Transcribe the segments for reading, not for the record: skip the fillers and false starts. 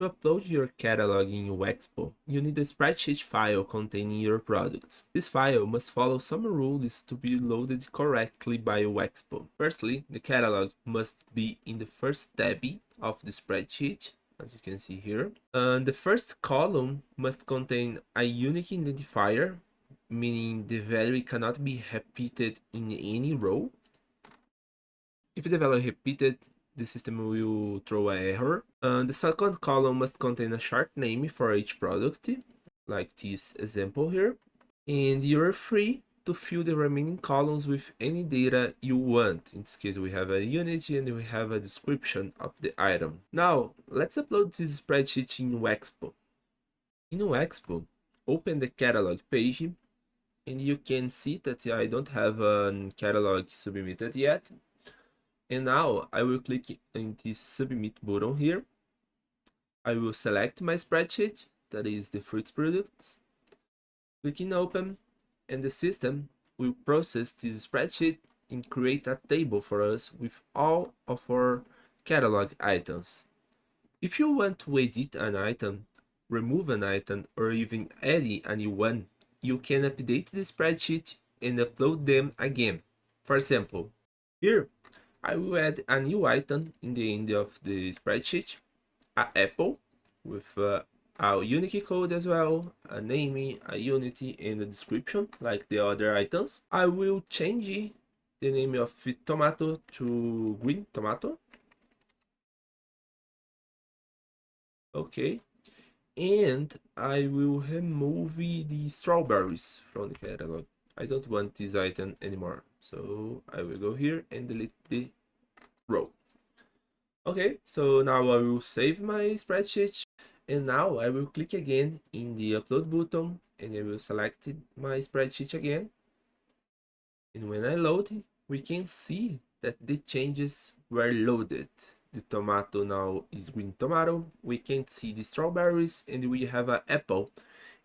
To upload your catalog in UExpo, you need a spreadsheet file containing your products. This file must follow some rules to be loaded correctly by UExpo. Firstly, the catalog must be in the first tab of the spreadsheet, as you can see here. And the first column must contain a unique identifier, meaning the value cannot be repeated in any row. If the value is repeated, the system will throw an error. The second column must contain a short name for each product, like this example here. And you're free to fill the remaining columns with any data you want. In this case, we have a unit and we have a description of the item. Now, let's upload this spreadsheet in UExpo. In UExpo, open the catalog page, and you can see that I don't have a catalog submitted yet. And now I will click in this submit button here. I will select my spreadsheet, that is the fruits products. Click in open, and the system will process this spreadsheet and create a table for us with all of our catalog items. If you want to edit an item, remove an item, or even add a new one, you can update the spreadsheet and upload them again. For example, here I will add a new item in the end of the spreadsheet, an apple with a unique code as well, a name, a unity, and a description like the other items. I will change the name of tomato to green tomato. Okay. And I will remove the strawberries from the catalog. I don't want this item anymore. So I will go here and delete the row. Okay, so now I will save my spreadsheet, and now I will click again in the upload button and I will select my spreadsheet again. And when I load, we can see that the changes were loaded. The tomato now is green tomato. We can see the strawberries and we have an apple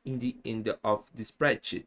in the end of the spreadsheet.